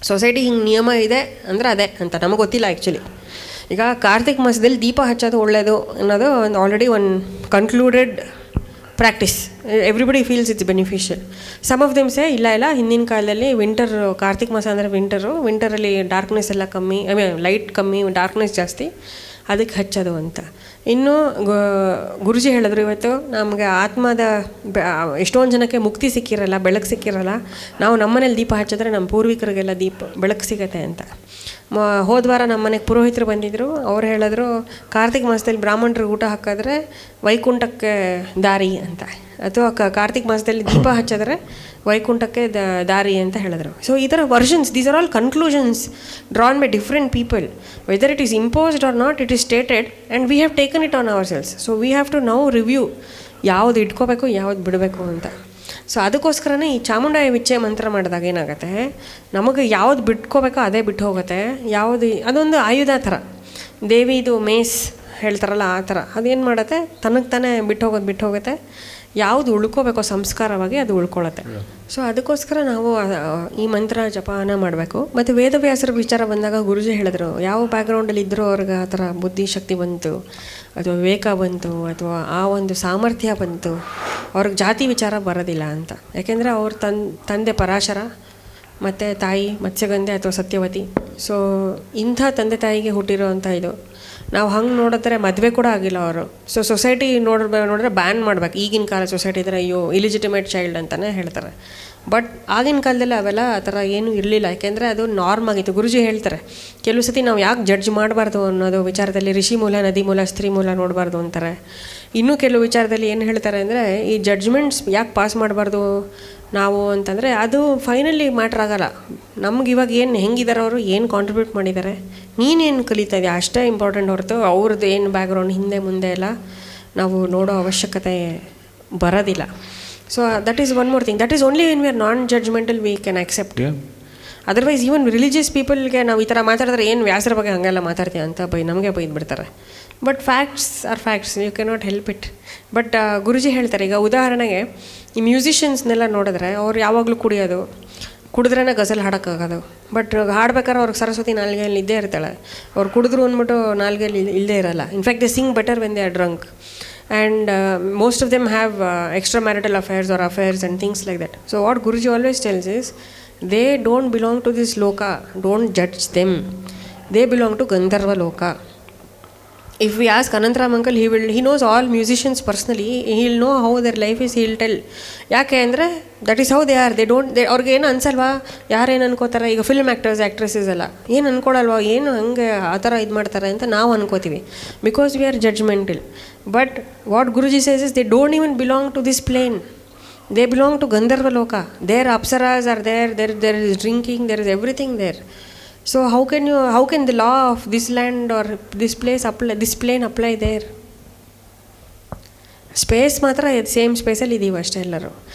Society ಹಿಂಗೆ ನಿಯಮ ಇದೆ ಅಂದರೆ ಅದೇ ಅಂತ ನಮಗೆ ಗೊತ್ತಿಲ್ಲ ಆ್ಯಕ್ಚುಲಿ. ಈಗ ಕಾರ್ತಿಕ್ ಮಾಸದಲ್ಲಿ ದೀಪ ಹಚ್ಚೋದು ಒಳ್ಳೆಯದು ಅನ್ನೋದು ಒಂದು ಆಲ್ರೆಡಿ ಒಂದು concluded practice. Everybody feels it's beneficial. Some of them say ಇಲ್ಲ ಹಿಂದಿನ ಕಾಲದಲ್ಲಿ ವಿಂಟರ್, ಕಾರ್ತಿಕ್ ಮಾಸ ಅಂದರೆ ವಿಂಟರಲ್ಲಿ ಡಾರ್ಕ್ನೆಸ್ ಎಲ್ಲ ಕಮ್ಮಿ, ಲೈಟ್ ಕಮ್ಮಿ, ಡಾರ್ಕ್ನೆಸ್ ಜಾಸ್ತಿ, ಅದಕ್ಕೆ ಹಚ್ಚೋದು ಅಂತ. ಇನ್ನು ಗುರುಜಿ ಹೇಳಿದ್ರು ಇವತ್ತು ನಮಗೆ ಆತ್ಮದ ಎಷ್ಟೊಂದು ಜನಕ್ಕೆ ಮುಕ್ತಿ ಸಿಕ್ಕಿರಲ್ಲ, ಬೆಳಕು ಸಿಕ್ಕಿರಲ್ಲ, ನಾವು ನಮ್ಮನೇಲಿ ದೀಪ ಹಚ್ಚಿದ್ರೆ ನಮ್ಮ ಪೂರ್ವಿಕರಿಗೆಲ್ಲ ಬೆಳಕು ಸಿಗತ್ತೆ ಅಂತ. ಹೋದ ವಾರ ನಮ್ಮ ಮನೆಗೆ ಪುರೋಹಿತರು ಬಂದಿದ್ದರು. ಅವ್ರು ಹೇಳಿದ್ರು ಕಾರ್ತಿಕ್ ಮಾಸದಲ್ಲಿ ಬ್ರಾಹ್ಮಣರಿಗೆ ಊಟ ಹಾಕಿದ್ರೆ ವೈಕುಂಠಕ್ಕೆ ದಾರಿ ಅಂತ, ಅಥವಾ ಕಾರ್ತಿಕ್ ಮಾಸದಲ್ಲಿ ದೀಪ ಹಚ್ಚಿದ್ರೆ ವೈಕುಂಠಕ್ಕೆ ದಾರಿ ಅಂತ ಹೇಳಿದ್ರು. ಸೊ ಈ ಥರ versions, these are all conclusions drawn by different people. Whether it is imposed or not, it is stated and we have taken it on ourselves. So we have to now review ಯಾವುದು ಇಟ್ಕೋಬೇಕು, ಯಾವುದು ಬಿಡಬೇಕು ಅಂತ. So ಅದಕ್ಕೋಸ್ಕರನೇ ಈ ಚಾಮುಂಡಾಯ ವಿಚ್ಚೆ ಮಂತ್ರ ಮಾಡಿದಾಗ ಏನಾಗುತ್ತೆ, ನಮಗೆ ಯಾವುದು ಬಿಟ್ಕೋಬೇಕೋ ಅದೇ ಬಿಟ್ಟು ಹೋಗುತ್ತೆ. ಯಾವುದು ಅದೊಂದು ಆಯುಧ ಥರ, ದೇವಿದು ಮೇಸ್ ಹೇಳ್ತಾರಲ್ಲ ಆ ಥರ, ಅದೇನು ಮಾಡುತ್ತೆ ತನಗೆ ತಾನೇ ಬಿಟ್ಟು ಹೋಗುತ್ತೆ. ಯಾವುದು ಉಳ್ಕೋಬೇಕೋ ಸಂಸ್ಕಾರವಾಗಿ ಅದು ಉಳ್ಕೊಳ್ಳುತ್ತೆ. ಸೊ ಅದಕ್ಕೋಸ್ಕರ ನಾವು ಈ ಮಂತ್ರ ಜಪಾನ ಮಾಡಬೇಕು. ಮತ್ತು ವೇದವ್ಯಾಸರ ವಿಚಾರ ಬಂದಾಗ ಗುರುಜಿ ಹೇಳಿದ್ರು, ಯಾವ ಬ್ಯಾಕ್ಗ್ರೌಂಡಲ್ಲಿ ಇದ್ದರೂ ಅವ್ರಿಗೆ ಆ ಥರ ಬುದ್ಧಿಶಕ್ತಿ ಬಂತು, ಅಥವಾ ವಿವೇಕ ಬಂತು, ಅಥವಾ ಆ ಒಂದು ಸಾಮರ್ಥ್ಯ ಬಂತು, ಅವ್ರಿಗೆ ಜಾತಿ ವಿಚಾರ ಬರೋದಿಲ್ಲ ಅಂತ. ಯಾಕೆಂದರೆ ಅವ್ರ ತಂದೆ ಪರಾಶರ ಮತ್ತು ತಾಯಿ ಮತ್ಸ್ಯಗಂಧೆ ಅಥವಾ ಸತ್ಯವತಿ. ಸೊ ಇಂಥ ತಂದೆ ತಾಯಿಗೆ ಹುಟ್ಟಿರೋವಂಥ ಇದು. ನಾವು ಹಂಗೆ ನೋಡಿದ್ರೆ ಮದುವೆ ಕೂಡ ಆಗಿಲ್ಲ ಅವರು. ಸೊ ಸೊಸೈಟಿ ನೋಡಿದ್ರೆ ಬ್ಯಾನ್ ಮಾಡ್ಬೇಕು. ಈಗಿನ ಕಾಲ ಸೊಸೈಟಿ ಇದ್ರೆ ಅಯ್ಯೋ ಇಲಿಜಿಟಿಮೇಟ್ ಚೈಲ್ಡ್ ಅಂತಲೇ ಹೇಳ್ತಾರೆ. ಬಟ್ ಆಗಿನ ಕಾಲದಲ್ಲಿ ಅವೆಲ್ಲ ಆ ಥರ ಏನೂ ಇರಲಿಲ್ಲ, ಯಾಕೆಂದರೆ ಅದು ನಾರ್ಮ್ ಆಗಿತ್ತು. ಗುರುಜಿ ಹೇಳ್ತಾರೆ ಕೆಲವು ಸತಿ ನಾವು ಯಾಕೆ ಜಡ್ಜ್ ಮಾಡಬಾರ್ದು ಅನ್ನೋದು ವಿಚಾರದಲ್ಲಿ ಋಷಿ ಮೂಲ, ನದಿ ಮೂಲ, ಸ್ತ್ರೀ ಮೂಲ ನೋಡಬಾರ್ದು ಅಂತಾರೆ. ಇನ್ನೂ ಕೆಲವು ವಿಚಾರದಲ್ಲಿ ಏನು ಹೇಳ್ತಾರೆ ಅಂದರೆ, ಈ ಜಡ್ಜ್ಮೆಂಟ್ಸ್ ಯಾಕೆ ಪಾಸ್ ಮಾಡಬಾರ್ದು ನಾವು ಅಂತಂದರೆ, ಅದು ಫೈನಲಿ ಮ್ಯಾಟ್ರ್ ಆಗೋಲ್ಲ. ನಮ್ಗೆ ಇವಾಗ ಏನು ಹೆಂಗಿದ್ದಾರೆ, ಅವರು ಏನು ಕಾಂಟ್ರಿಬ್ಯೂಟ್ ಮಾಡಿದ್ದಾರೆ, ನೀನೇನು ಕಲಿತಾ ಇದೆಯಾ ಅಷ್ಟೇ ಇಂಪಾರ್ಟೆಂಟ್ ಹೊರತು ಅವ್ರದ್ದು ಏನು ಬ್ಯಾಕ್ಗ್ರೌಂಡ್ ಹಿಂದೆ ಮುಂದೆ ಎಲ್ಲ ನಾವು ನೋಡೋ ಅವಶ್ಯಕತೆ ಬರೋದಿಲ್ಲ. So that is one more thing. That is only when we are non judgmental we can accept. Otherwise even religious ಪೀಪಲ್ಗೆ ನಾವು ಈ ಥರ ಮಾತಾಡಿದ್ರೆ ಏನು ವ್ಯಾಸರ ಬಗ್ಗೆ ಹಾಗೆಲ್ಲ ಮಾತಾಡ್ತೀಯ ಅಂತ ನಮಗೆ ಬೈದ್ಬಿಡ್ತಾರೆ. But facts are facts, you can not help it. But Guruji ಹೇಳ್ತಾರೆ, ಈಗ ಉದಾಹರಣೆಗೆ ಈ ಮ್ಯೂಸಿಷಿಯನ್ಸ್ನೆಲ್ಲ ನೋಡಿದ್ರೆ ಅವ್ರು ಯಾವಾಗಲೂ ಕುಡಿದ್ರೇ ಗಜಲ್ ಹಾಡೋಕ್ಕಾಗೋದು. ಬಟ್ ಹಾಡ್ಬೇಕಾದ್ರೆ ಅವ್ರಿಗೆ ಸರಸ್ವತಿ ನಾಲ್ಗೆಯಲ್ಲಿ ಇದ್ದೇ ಇರ್ತಾಳೆ. ಅವ್ರು ಕುಡಿದ್ರು ಅಂದ್ಬಿಟ್ಟು ನಾಲ್ಗೆಯಲ್ಲಿ ಇಲ್ಲದೇ ಇರಲ್ಲ. In fact they Singh better when they are drunk. And most of them have extramarital affairs or affairs and things like that. So what Guruji always tells is, they don't belong to this loka, don't judge them. They belong to Gandharva loka. If we ask Anantram uncle, he knows all musicians personally. He'll know how their life is, he'll tell. ಯಾಕೆ ಅಂದರೆ that is how they are. ಅವ್ರಿಗೆ ಏನು ಅನ್ಸಲ್ವಾ, ಯಾರೇನು ಅನ್ಕೋತಾರೆ. ಈಗ film actors actresses ಎಲ್ಲ ಏನು ಅನ್ಕೊಳಲ್ವಾ, ಏನು ಹಂಗೆ ಆ ಥರ ಇದು ಮಾಡ್ತಾರೆ ಅಂತ ನಾವು ಅನ್ಕೋತೀವಿ, because we are judgmental. But what Guruji says is, they don't even belong to this plane. They belong to Gandharva Loka. There apsaras are there is drinking, there is everything there. So how can the law of this land or this plane apply there? Space ಮಾತ್ರ same ಸ್ಪೇಸಲ್ಲಿ ಇದ್ದೀವಿ ಅಷ್ಟೇ ಎಲ್ಲರೂ.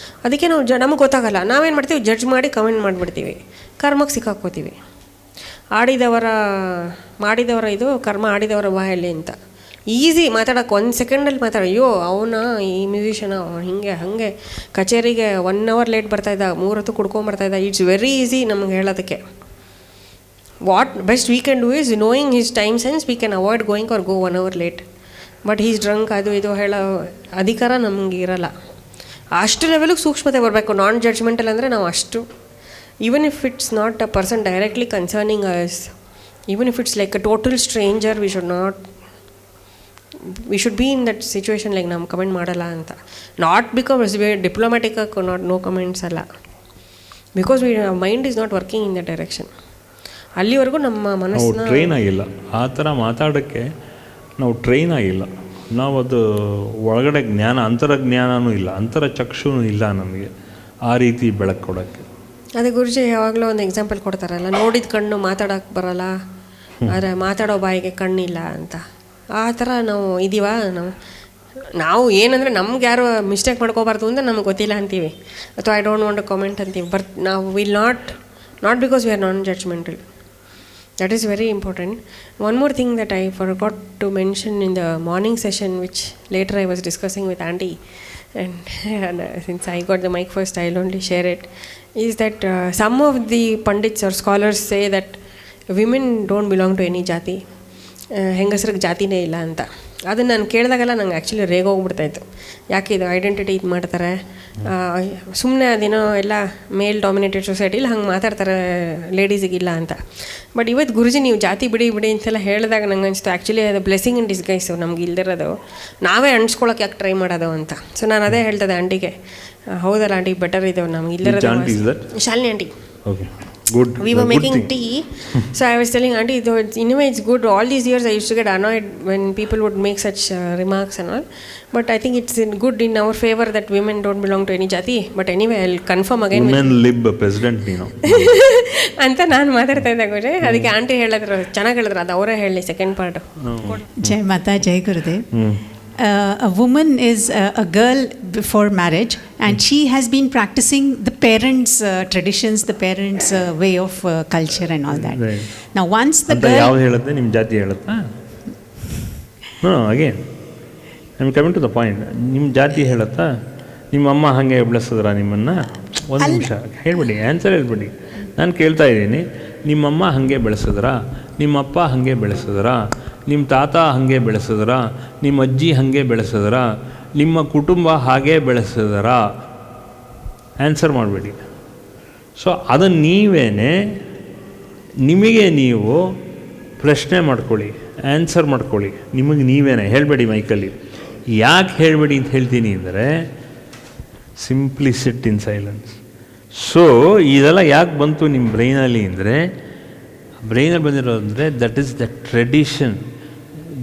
ಅದಕ್ಕೆ ನಮಗೆ ಗೊತ್ತಾಗಲ್ಲ. ನಾವೇನು ಮಾಡ್ತೀವಿ, judge ಮಾಡಿ ಕಮೆಂಟ್ ಮಾಡಿಬಿಡ್ತೀವಿ, ಕರ್ಮಕ್ಕೆ ಸಿಕ್ಕಾಕ್ಕೋತೀವಿ. ಮಾಡಿದವರ ಇದು ಕರ್ಮ ಆಡಿದವರ ಬಾಯಲ್ಲಿ ಅಂತ ಈಸಿ ಮಾತಾಡೋಕೆ. 1 ಸೆಕೆಂಡಲ್ಲಿ ಅಯ್ಯೋ ಅವನ ಈ ಮ್ಯೂಸಿಷಿಯನ್ ಹಾಗೆ ಕಚೇರಿಗೆ 1 hour ಲೇಟ್ ಬರ್ತಾಯಿದ್ದ, 3 ಹೊತ್ತು ಕುಡ್ಕೊಂಬರ್ತಾಯಿದ್ದ. ಇಟ್ಸ್ ವೆರಿ ಈಸಿ ನಮ್ಗೆ ಹೇಳೋದಕ್ಕೆ. What best we can do is, knowing his time sense, we can avoid going or go 1 hour late. But he's drunk, ಅದು ಇದು ಹೇಳೋ ಅಧಿಕಾರ ನಮಗೆ ಇರಲ್ಲ. ಅಷ್ಟು ಲೆವೆಲಿಗೆ ಸೂಕ್ಷ್ಮತೆ ಬರಬೇಕು. ನಾನ್ ಜಡ್ಜ್ಮೆಂಟಲ್ ಅಂದರೆ ನಾವು ಅಷ್ಟು, even if it's not a person directly concerning us, even if it's like a total stranger, we should be in that situation. Like ನಾವು ಕಮೆಂಟ್ ಮಾಡಲ್ಲ ಅಂತ, not because we diplomatic no comments ಅಲ್ಲ, because mind is not working in that direction. ಅಲ್ಲಿವರೆಗೂ ನಮ್ಮ ಮನಸ್ಸನ್ನ train ಆಗಿಲ್ಲ ಆ ಥರ ಮಾತಾಡೋಕ್ಕೆ. ನಾವು ಟ್ರೈನ್ ಆಗಿಲ್ಲ. ನಾವು ಅದು ಒಳಗಡೆ ಜ್ಞಾನ, ಅಂತರಜ್ಞಾನವೂ ಇಲ್ಲ, ಅಂತರಚಕ್ಷುನೂ ಇಲ್ಲ ನಮಗೆ ಆ ರೀತಿ ಬೆಳಕು ಕೊಡೋಕ್ಕೆ. ಅದೇ ಗುರುಜಿ ಯಾವಾಗಲೂ ಒಂದು ಎಕ್ಸಾಂಪಲ್ ಕೊಡ್ತಾರಲ್ಲ, ನೋಡಿದ ಕಣ್ಣು ಮಾತಾಡೋಕ್ಕೆ ಬರಲ್ಲ, ಆದರೆ ಮಾತಾಡೋ ಬಾಯಿಗೆ ಕಣ್ಣಿಲ್ಲ ಅಂತ. ಆ ಥರ ನಾವು ಇದೀವ. ನಾವು ಏನಂದರೆ ನಮ್ಗೆ ಯಾರು ಮಿಸ್ಟೇಕ್ ಮಾಡ್ಕೋಬಾರ್ದು ಅಂತ ನಮ್ಗೆ ಗೊತ್ತಿಲ್ಲ ಅಂತೀವಿ, ಅಥವಾ I don't want to comment ಅಂತೀವಿ. ಬಟ್ ನಾವು will not because we are non judgmental. That is very important. One more thing that I forgot to mention in the morning session, which later I was discussing with Auntie, and since I got the mic first, I'll only share it, is that some of the pundits or scholars say that women don't belong to any jati, ಹೆಂಗಸ್ರಿಗೆ ಜಾತಿನೇ ಇಲ್ಲ ಅಂತ. ಅದನ್ನು ನಾನು ಕೇಳಿದಾಗೆಲ್ಲ ನಂಗೆ actually ರೇಗೋಗ್ಬಿಡ್ತಾಯಿತ್ತು. ಯಾಕೆ ಇದು identity ಇದು ಮಾಡ್ತಾರೆ, ಸುಮ್ಮನೆ ಅದೇನೋ ಎಲ್ಲ ಮೇಲ್ ಡಾಮಿನೇಟೆಡ್ ಸೊಸೈಟಿಲಿ ಹಂಗೆ ಮಾತಾಡ್ತಾರೆ ಲೇಡೀಸಿಗಿಲ್ಲ ಅಂತ. ಬಟ್ ಇವತ್ತು ಗುರುಜಿ ನೀವು ಜಾತಿ ಬಿಡಿ ಬಿಡಿ ಅಂತೆಲ್ಲ ಹೇಳಿದಾಗ ನಂಗೆ ಅನಿಸ್ತು ಆ್ಯಕ್ಚುಲಿ ಅದು ಬ್ಲೆಸ್ಸಿಂಗ್ ಇನ್ ಡಿಸ್ಗೈಸು. ನಮ್ಗೆ ಇಲ್ದಿರೋದು ನಾವೇ ಅಣಿಸ್ಕೊಳಕ್ಕೆ ಯಾಕೆ ಟ್ರೈ ಮಾಡೋದು ಅಂತ. ಸೊ ನಾನು ಅದೇ ಹೇಳ್ತದೆ ಆಂಟಿಗೆ, ಹೌದಲ್ಲ ಆಂಟಿ ಬೆಟರ್ ಇದು ನಮ್ಗೆ ಇಲ್ದಿರೋದು. Shalini aunty. Okay. Good. We were making thing. tea. So I was telling auntie, though in a way it's good. All these years I used to get annoyed when people would make such remarks and all. But I think it's good in our favor that women don't belong to any jati. But anyway, I'll confirm again. Women lib president ನೀನು ಅಂತ ನಾನು ಮಾತಾಡ್ತಾ ಇದ್ದೆ ಗುರುಜಿ. ಅದಕ್ಕೆ aunty ಹೇಳಿದ್ರು, ಚೆನ್ನಾಗಿ ಹೇಳಿದ್ರು, ಅದು ಅವರೇ ಹೇಳಿ second part. Jai Mata, Jai Gurudev. A woman is a girl before marriage, and she has been practicing the parents' traditions, the parents' way of culture and all that. Right. Now once the ಅಂತ girl... ಯಾವ್ದು ಹೇಳುತ್ತೆ, ನಿಮ್ಮ ಜಾತಿ ಹೇಳುತ್ತಾ? No again I am coming to the point. ನಿಮ್ಮ ಜಾತಿ ಹೇಳುತ್ತಾ? ನಿಮ್ಮ ಅಮ್ಮ ಹಾಗೆ ಬೆಳೆಸಿದ್ರ ನಿಮ್ಮನ್ನು? ಒಂದು ನಿಮಿಷ ಹೇಳ್ಬಿಡಿ, ಆನ್ಸರ್ ಹೇಳ್ಬಿಡಿ. ನಾನು ಕೇಳ್ತಾ ಇದ್ದೀನಿ, ನಿಮ್ಮಮ್ಮ ಹಾಗೆ ಬೆಳೆಸಿದ್ರಾ? ನಿಮ್ಮಪ್ಪ ಹಾಗೆ ಬೆಳೆಸಿದ್ರಾ? ನಿಮ್ಮ ತಾತ ಹಾಗೆ ಬೆಳೆಸಿದ್ರಾ? ನಿಮ್ಮ ಅಜ್ಜಿ ಹಾಗೆ ಬೆಳೆಸಿದ್ರಾ? ನಿಮ್ಮ ಕುಟುಂಬ ಹಾಗೆ ಬೆಳೆಸಿದ್ರಾ? ಆನ್ಸರ್ ಮಾಡಬೇಡಿ. ಸೊ ಅದನ್ನು ನೀವೇ ನಿಮಗೆ ನೀವು ಪ್ರಶ್ನೆ ಮಾಡ್ಕೊಳ್ಳಿ, ಆನ್ಸರ್ ಮಾಡ್ಕೊಳ್ಳಿ. ನಿಮಗೆ ನೀವೇನೆ ಹೇಳಬೇಡಿ ಮೈಕಲ್ಲಿ. ಯಾಕೆ ಹೇಳಬೇಡಿ ಅಂತ ಹೇಳ್ತೀನಿ ಅಂದರೆ, ಸಿಂಪ್ಲಿ ಸಿಟ್ ಇನ್ ಸೈಲೆನ್ಸ್. ಸೊ ಇದೆಲ್ಲ ಯಾಕೆ ಬಂತು ನಿಮ್ಮ ಬ್ರೈನಲ್ಲಿ ಅಂದರೆ, ಬ್ರೈನಲ್ಲಿ ಬಂದಿರೋದು ಅಂದರೆ ದಟ್ ಈಸ್ ದ ಟ್ರೆಡಿಷನ್.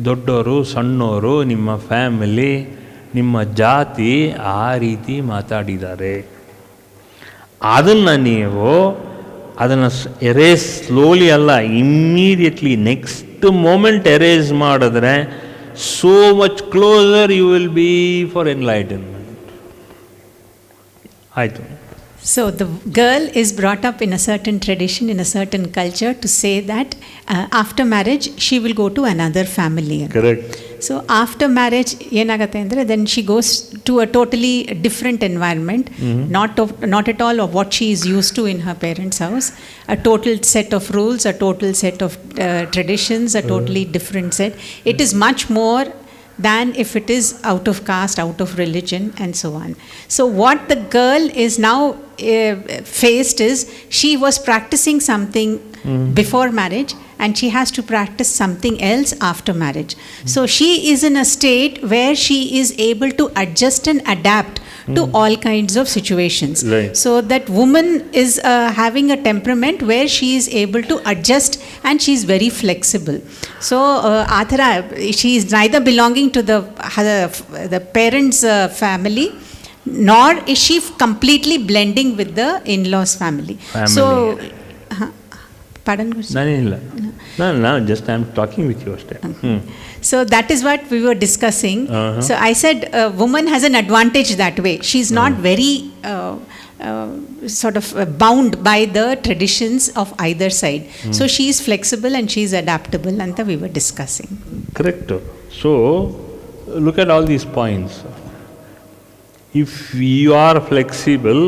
ದೊಡ್ಡವರು ಸಣ್ಣವರು, ನಿಮ್ಮ ಫ್ಯಾಮಿಲಿ, ನಿಮ್ಮ ಜಾತಿ ಆ ರೀತಿ ಮಾತಾಡಿದ್ದಾರೆ. ಅದನ್ನು ನೀವು ಅದನ್ನು ಎರೇಸ್ ಸ್ಲೋಲಿ ಅಲ್ಲ, ಇಮ್ಮಿಡಿಯೇಟ್ಲಿ ನೆಕ್ಸ್ಟ್ ಮೂಮೆಂಟ್ ಎರೇಸ್ ಮಾಡಿದ್ರೆ so much closer you will be for enlightenment. ಆಯಿತು. So the girl is brought up in a certain tradition, in a certain culture, to say that after marriage she will go to another family. Correct. So after marriage ಏನಾಗುತ್ತೆ ಅಂದರೆ, then she goes to a totally different environment, not at all of what she is used to in her parents' house. A total set of rules, a total set of traditions, a totally different set. It is much more than if it is out of caste, out of religion, and so on. So what the girl is now faced is, she was practicing something before marriage, and she has to practice something else after marriage. So she is in a state where she is able to adjust and adapt to all kinds of situations. Right. So that woman is having a temperament where she is able to adjust, and she is very flexible. So Athara, she is neither belonging to the parents' family, nor is she completely blending with the in-laws family. So pardon? ನಾನೇನಿಲ್ಲ, ನಾನು just I am talking with you ಅಷ್ಟೇ. So that is what we were discussing. So I said a woman has an advantage that way. She's not very sort of bound by the traditions of either side. So she is flexible and she is adaptable, anta we were discussing. Correct. So look at all these points. If you are flexible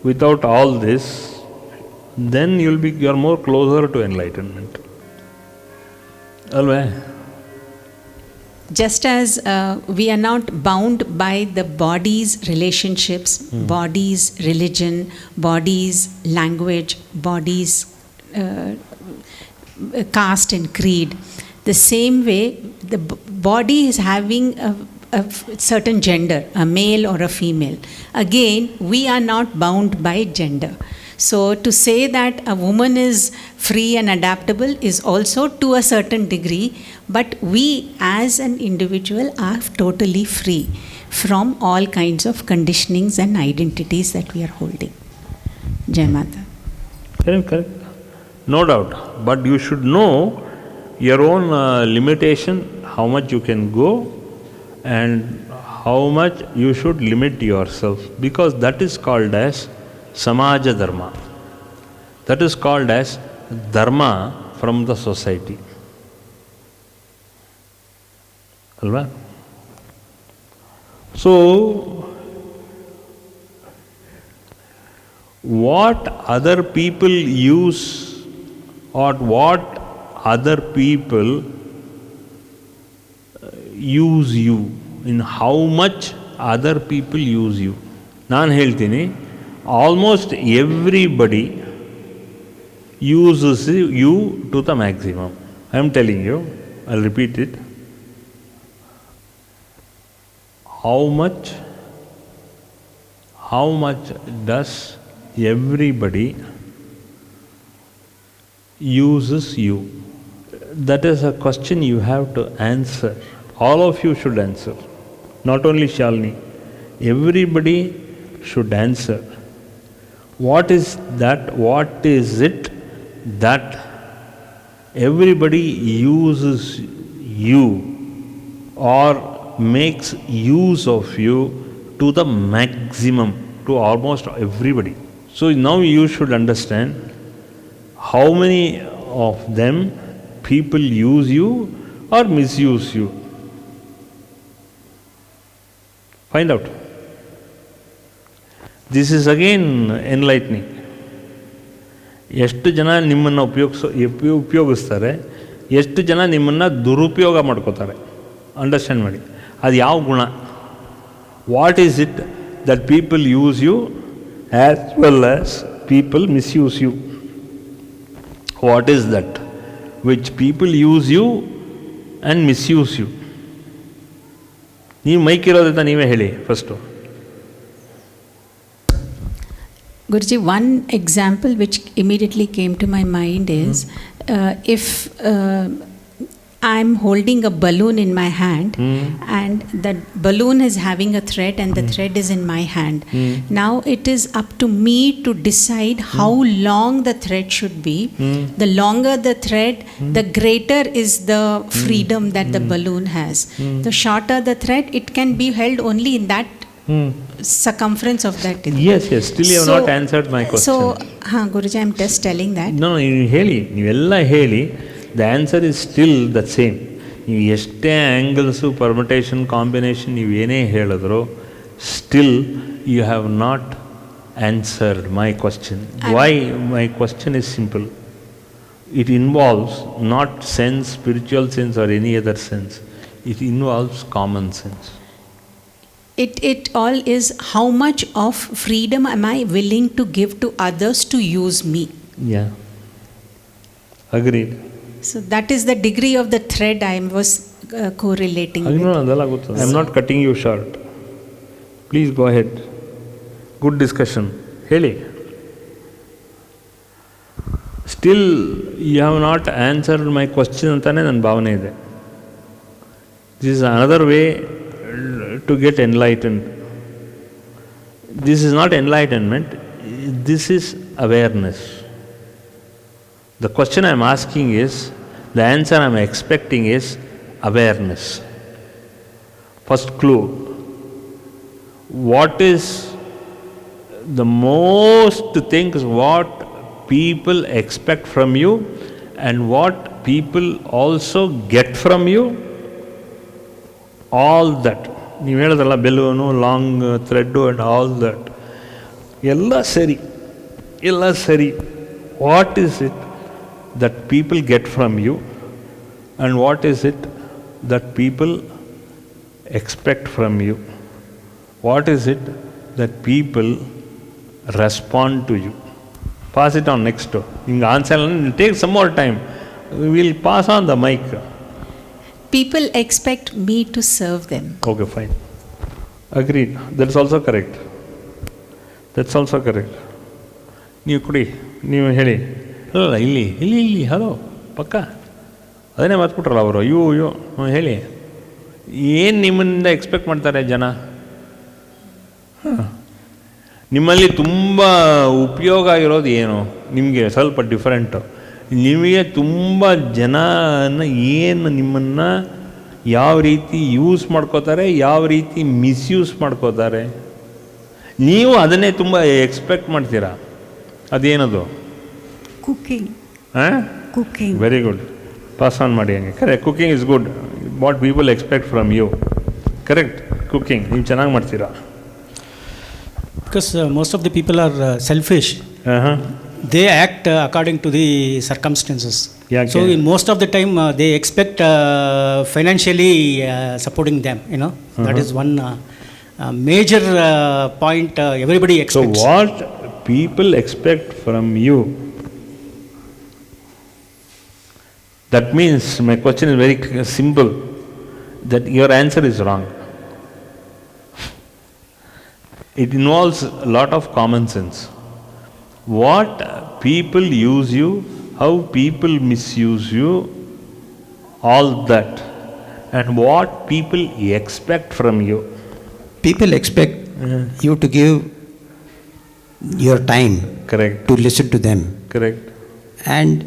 without all this, then you are more closer to enlightenment. Alway. Just as we are not bound by the body's relationships, body's religion, body's language, body's caste and creed, the same way the body is having a certain gender, a male or a female. Again, we are not bound by gender. So to say that a woman is free and adaptable is also to a certain degree, but we as an individual are totally free from all kinds of conditionings and identities that we are holding. Jai Mata. Correct. No doubt. But you should know your own limitation, how much you can go and how much you should limit yourself, because that is called as Samaja Dharma. That is called as Dharma from the society. Alva? So, what other people use or what other people use you, in how much other people use you. ನಾನು ಹೇಳ್ತೀನಿ, almost everybody uses you to the maximum. I am telling you, I'll repeat it. How much does everybody uses you? That is a question you have to answer. All of you should answer. Not only Shalini. Everybody should answer. What is that? What is it that everybody uses you or makes use of you to the maximum, to almost everybody? So now you should understand how many of them people use you or misuse you. Find out. This is again enlightening. ಎಷ್ಟು ಜನ ನಿಮ್ಮನ್ನು ಉಪಯೋಗಿಸ್ತಾರೆ, ಎಷ್ಟು ಜನ ನಿಮ್ಮನ್ನು ದುರುಪಯೋಗ ಮಾಡ್ಕೋತಾರೆ, understand ಮಾಡಿ. ಅದು ಯಾವ ಗುಣ? What is it that people use you as well as people misuse you? What is that which people use you and misuse you? ನೀವು ಮೈಕಿರೋದ್ರಿಂದ ನೀವೇ ಹೇಳಿ first. Guruji, one example which immediately came to my mind is if I'm holding a balloon in my hand and that balloon is having a thread and the thread is in my hand. Now it is up to me to decide how long the thread should be. The longer the thread, the greater is the freedom that the balloon has. The shorter the thread, it can be held only in that circumference of that. Yes, still you have not answered my question. So, Guruji, I'm just telling that. No, ನೀವು ಹೇಳಿ, ನೀವೆಲ್ಲ ಹೇಳಿ. The answer is still the same. ನೀವು ಎಷ್ಟೇ angles, permutation, combination ನೀವು ಏನೇ ಹೇಳಿದ್ರು, still you have not answered my question. Why? My question is simple. It involves not sense, spiritual sense or any other sense. It involves common sense. It all is how much of freedom am I willing to give to others to use me? Yeah. Agreed. So that is the degree of the thread I was correlating with. I am not cutting you short. Please go ahead. Good discussion. Heli. Still you have not answered my question antane nan bhavane ide. This is another way to get enlightened. This is not enlightenment, this is awareness. The question I am asking is, the answer I am expecting is awareness. First clue. What is the most things what people expect from you and what people also get from you? All that. ನೀವು ಹೇಳೋದಲ್ಲ, balloon, long thread and all that ಎಲ್ಲ ಸರಿ. What is it that people get from you and what is it that people expect from you? What is it that people respond to you? Pass it on next. ಹಿಂಗೆ answer take some more time. Will pass on the mic. People expect me to serve them. Okay, fine. Agreed. That's also correct. ನೀವು ಕೊಡಿ, ನೀವು ಹೇಳಿ. ಅಲ್ಲ, ಇಲ್ಲಿ hello ಪಕ್ಕ ಅದನ್ನೇ ಮಾತ್ಬಿಟ್ರಲ್ಲ ಅವರು. ಅಯ್ಯೋ ಹೇಳಿ, ಏನು ನಿಮ್ಮಿಂದ ಎಕ್ಸ್ಪೆಕ್ಟ್ ಮಾಡ್ತಾರೆ ಜನ? ನಿಮ್ಮಲ್ಲಿ ತುಂಬ ಉಪಯೋಗ ಆಗಿರೋದು ಏನು? ನಿಮಗೆ ಸ್ವಲ್ಪ ಡಿಫ್ರೆಂಟು. ನಿಮಗೆ ತುಂಬ ಜನನ ಏನು ನಿಮ್ಮನ್ನು ಯಾವ ರೀತಿ ಯೂಸ್ ಮಾಡ್ಕೋತಾರೆ, ಯಾವ ರೀತಿ ಮಿಸ್ಯೂಸ್ ಮಾಡ್ಕೋತಾರೆ, ನೀವು ಅದನ್ನೇ ತುಂಬ ಎಕ್ಸ್ಪೆಕ್ಟ್ ಮಾಡ್ತೀರಾ. ಅದೇನದು? Cooking. Very good. Pass on ಮಾಡಿ ಹಂಗೆ. Correct. Cooking is good. What people expect from you. Correct. Cooking ನೀವು ಚೆನ್ನಾಗಿ ಮಾಡ್ತೀರಾ? Because most of the people are selfish. ಹಾಂ. They act according to the circumstances. Yake? So in most of the time they expect financially supporting them, you know. That is one major point everybody So expects. what people expect from you, that means my question is very simple, that your answer is wrong. It involves a lot of common sense. What people use you, how people misuse you, all that, and what people expect from you. People expect you to give your time Correct. to listen to them Correct. and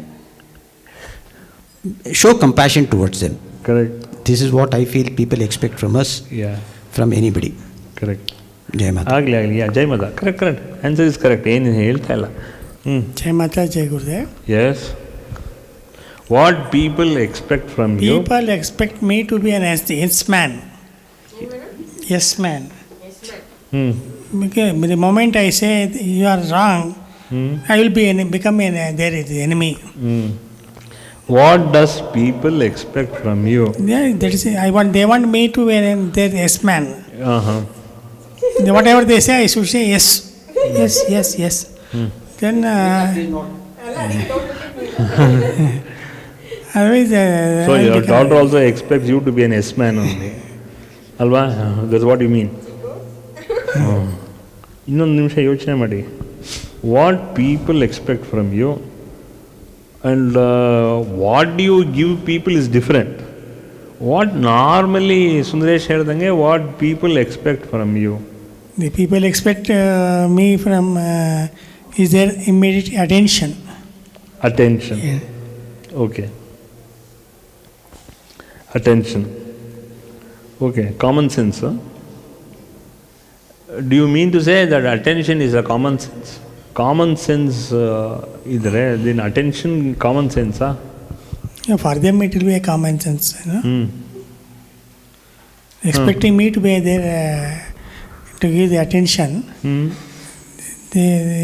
show compassion towards them. Correct. This is what I feel people expect from us, Yeah. from anybody. Correct. Jai Mata. ಆಗಲಿ ಜೈ ಮದ. Correct answer is correct, ಏನು ಹೇಳ್ತಾ ಇಲ್ಲ. Jai Mata, Jai Gurudev. Yes. What people expect from you. People expect me to be an yes man. Yes man. Because the moment I say you are wrong, I will become their enemy. What does people expect from you? Yeah, that is, they want me to be their yes man. Uh-huh. Whatever they say, I should say yes. Yes, yes, yes. Then, otherwise, So I'll your become- daughter also expects you to be an yes man only. Alva? That's what you mean. ಇನ್ನೊಂದು ನಿಮಿಷ ಯೋಚನೆ ಮಾಡಿ. What people expect from you and what do you give people is different. What normally Sundaresh ಹೇಳ್ದಂಗೆ what people expect from you. The people expect me from is their immediate attention. Attention. Yeah. Okay. Attention. Okay. Common sense. Huh? Do you mean to say that attention is a common sense? Common sense idre, then attention common sense, huh? Yeah, for them it will be a common sense, you know. Expecting me to be there to give the attention.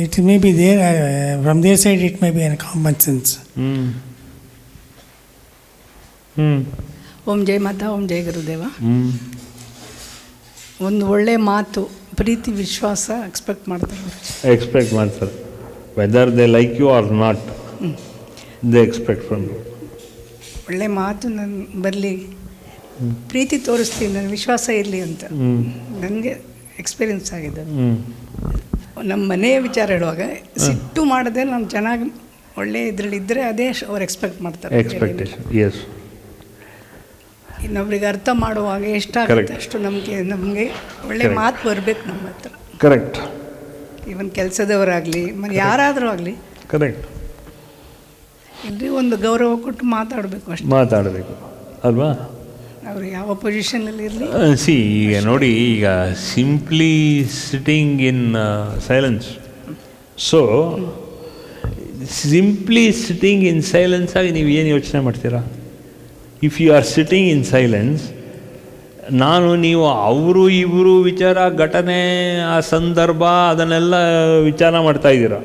It may be there from their side. It may be a common sense. ಓಂ ಜೈ ಮಾತಾ, ಓಂ ಜೈ ಗುರುದೇವ. ಒಂದು ಒಳ್ಳೆ ಮಾತು, ಪ್ರೀತಿ, ವಿಶ್ವಾಸ expect ಮಾಡ್ತಾರೆ. Expect ಮಾಡ್ತಾರೆ. Whether they like you or not, they expect from you. ಒಳ್ಳೆ ಮಾತು ನನ್ನ ಬರಲಿ, ಪ್ರೀತಿ ತೋರಿಸ್ತೀನಿ, ನನ್ನ ವಿಶ್ವಾಸ ಇರಲಿ ಅಂತ ನನಗೆ ಎಕ್ಸ್ಪೀರಿಯನ್ಸ್ ಆಗಿದೆ. ನಮ್ಮ ಮನೆಯ ವಿಚಾರ ಹೇಳುವಾಗ ಸಿಟ್ಟು ಮಾಡದೆ ನಾನು ಚೆನ್ನಾಗಿ ಒಳ್ಳೆ ಇದರಲ್ಲಿ ಇದ್ದರೆ ಅದೇ ಅವ್ರು ಎಕ್ಸ್ಪೆಕ್ಟ್ ಮಾಡ್ತಾರೆ. Expectation, yes. ಇನ್ನೊಬ್ರಿಗೆ ಅರ್ಥ ಮಾಡುವಾಗ ಎಷ್ಟಾಗುತ್ತೆ Correct. ಅಷ್ಟು ನಮಗೆ ಒಳ್ಳೆ Correct. ಮಾತು ಬರಬೇಕು ನಮ್ಮ ಹತ್ರ. Correct. ಈವನ್ ಕೆಲಸದವರಾಗಲಿ ಯಾರಾದರೂ ಆಗಲಿ Correct. ಇಲ್ಲಿ ಒಂದು ಗೌರವ ಕೊಟ್ಟು ಮಾತಾಡಬೇಕು ಅಷ್ಟೇ. ಮಾತಾಡಬೇಕು ಅಲ್ವಾ? ಅವರು ಯಾವ ಪೊಸಿಷನಲ್ಲಿ ಇರಲಿ. ಸಿ ಈಗ ನೋಡಿ, ಈಗ simply sitting in silence. So simply sitting in silence ಆಗಿ ನೀವು ಏನು ಯೋಚನೆ ಮಾಡ್ತೀರಾ? If you are sitting in silence, ನಾನು ನೀವು ಅವರು ಇವರು ವಿಚಾರ, ಘಟನೆ, ಆ ಸಂದರ್ಭ ಅದನ್ನೆಲ್ಲ ವಿಚಾರ ಮಾಡ್ತಾ ಇದ್ದೀರಾ.